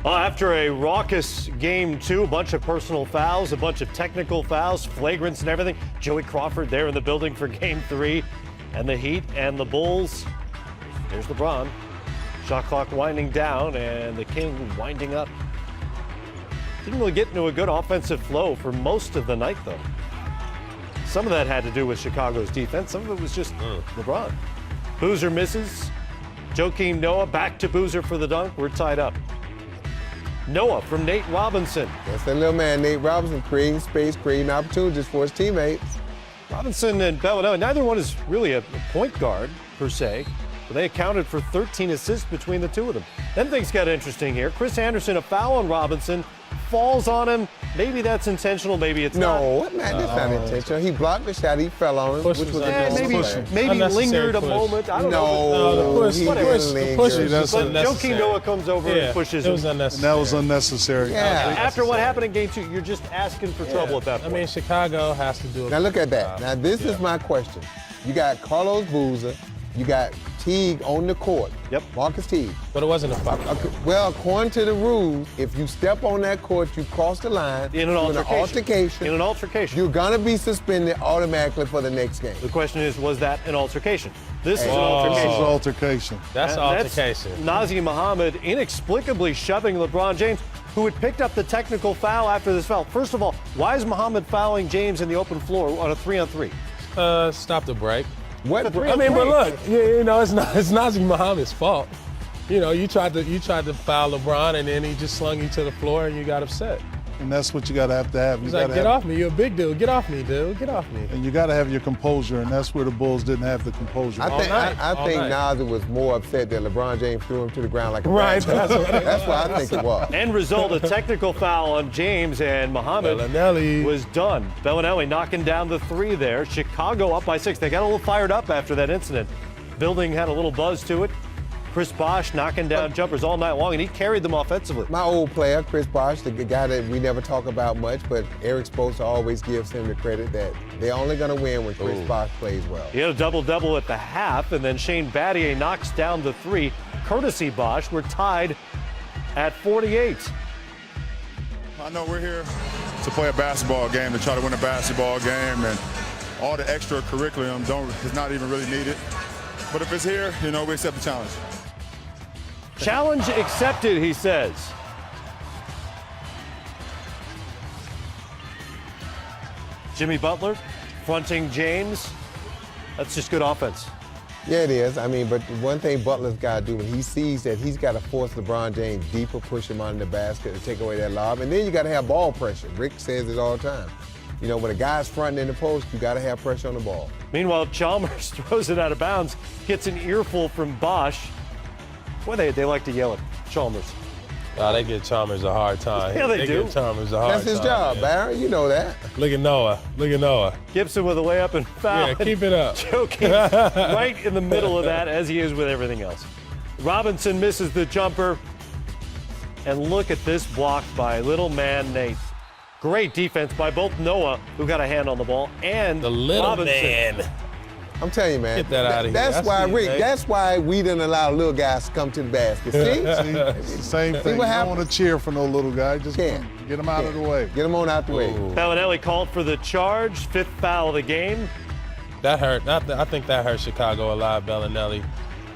After a raucous game 2, a bunch of personal fouls, a bunch of technical fouls, flagrants and everything, Joey Crawford there in the building for game 3, and the Heat and the Bulls. There's LeBron. Shot clock winding down and the King winding up. Didn't really get into a good offensive flow for most of the night, though. Some of that had to do with Chicago's defense. Some of it was just LeBron. Boozer misses. Joakim Noah back to Boozer for the dunk. We're tied up. Noah from Nate Robinson. That's that little man, Nate Robinson, creating space, creating opportunities for his teammates. Robinson and Bellinelli, neither one is really a point guard, per se. But they accounted for 13 assists between the two of them. Then things got interesting here. Chris Anderson, a foul on Robinson, falls on him. Maybe that's intentional, maybe it's not. No, man, that's not intentional. He blocked the shot, he fell on him, which was maybe lingered a moment. I don't know. No, he didn't linger. But Joakim Noah comes over and pushes him. It was unnecessary. And that was unnecessary. Yeah. After what happened in game 2, you're just asking for trouble at that point. I mean, Chicago has to do it. Now look at that. Now this is my question. You got Carlos Boozer, you got Teague on the court. Yep. Marcus Teague. But it wasn't a foul. Well, according to the rules, if you step on that court, you cross the line. In an altercation. You're going to be suspended automatically for the next game. The question is, was that an altercation? This is an altercation. This is altercation. That's altercation. That's Nazir Muhammad inexplicably shoving LeBron James, who had picked up the technical foul after this foul. First of all, why is Muhammad fouling James in the open floor on a 3-on-3? Stop the break. What? I mean, but look, you know, it's Nazir Muhammad's fault. You know, you tried to foul LeBron, and then he just slung you to the floor, and you got upset. And that's what you got to have. He's like, get off me. You're a big dude. Get off me, dude. Get off me. And you got to have your composure, and that's where the Bulls didn't have the composure. I think Nazir was more upset that LeBron James threw him to the ground like a right. That's what I think it was. End result, a technical foul on James, and Muhammad was done. Bellinelli knocking down the 3 there. Chicago up by 6. They got a little fired up after that incident. Building had a little buzz to it. Chris Bosh knocking down jumpers all night long, and he carried them offensively. My old player, Chris Bosh, the guy that we never talk about much, but Eric Spoelstra always gives him the credit that they're only going to win when Chris Bosh plays well. He had a double-double at the half, and then Shane Battier knocks down the 3. Courtesy Bosh, we're tied at 48. I know we're here to play a basketball game, to try to win a basketball game, and all the extra curriculum is not even really needed. But if it's here, you know, we accept the challenge. Challenge accepted, he says. Jimmy Butler fronting James. That's just good offense. Yeah, it is. I mean, but one thing Butler's got to do when he sees that he's got to force LeBron James deeper, push him under the basket to take away that lob. And then you got to have ball pressure. Rick says it all the time. You know, when a guy's fronting in the post, you got to have pressure on the ball. Meanwhile, Chalmers throws it out of bounds, gets an earful from Bosh. Boy, they like to yell at Chalmers. They give Chalmers a hard time. Yeah, they do. Give Chalmers a hard time. That's his job, Barry. You know that. Look at Noah. Look at Noah. Gibson with a layup and foul. Yeah, keep it up. Joking right in the middle of that, as he is with everything else. Robinson misses the jumper. And look at this block by little man Nate. Great defense by both Noah, who got a hand on the ball, and the little Robinson. man. I'm telling you, man. Get that out of here. That's why, Rick, that's why we didn't allow little guys to come to the basket. See? It's the same thing. You don't want to cheer for no little guy. Just get him out of the way. Get him on out the way. Bellinelli called for the charge, 5th foul of the game. That hurt. I think that hurt Chicago a lot, Bellinelli,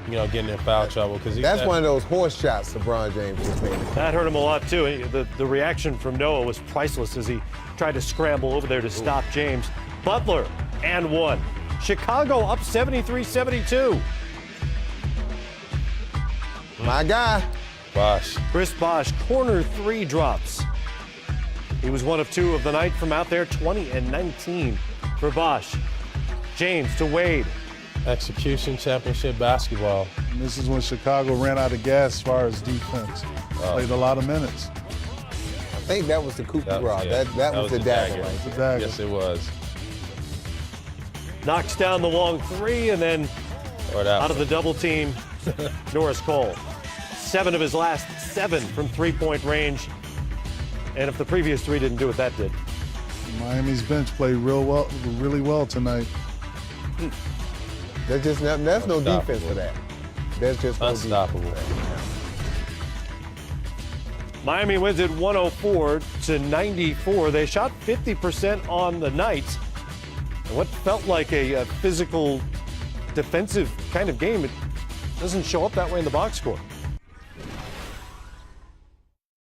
you know, getting in foul trouble. That's one of those horse shots LeBron James just made. That hurt him a lot, too. The reaction from Noah was priceless as he tried to scramble over there to stop James. Butler, and 1. Chicago up 73-72. My guy. Bosh. Chris Bosh, corner 3 drops. He was 1 of 2 of the night from out there, 20 and 19 for Bosh. James to Wade. Execution championship basketball. And this is when Chicago ran out of gas as far as defense. Played a lot of minutes. I think that was the coup de grace. That was the dagger. Yes, it was. Knocks down the long 3, and then out of the double team, Norris Cole. 7 of his last 7 from 3-point range. And if the previous 3 didn't do it, that did. Miami's bench played really well tonight. That's no defense for that. There's just no unstoppable. Miami wins it 104-94. They shot 50% on the night. And what felt like a physical, defensive kind of game, it doesn't show up that way in the box score.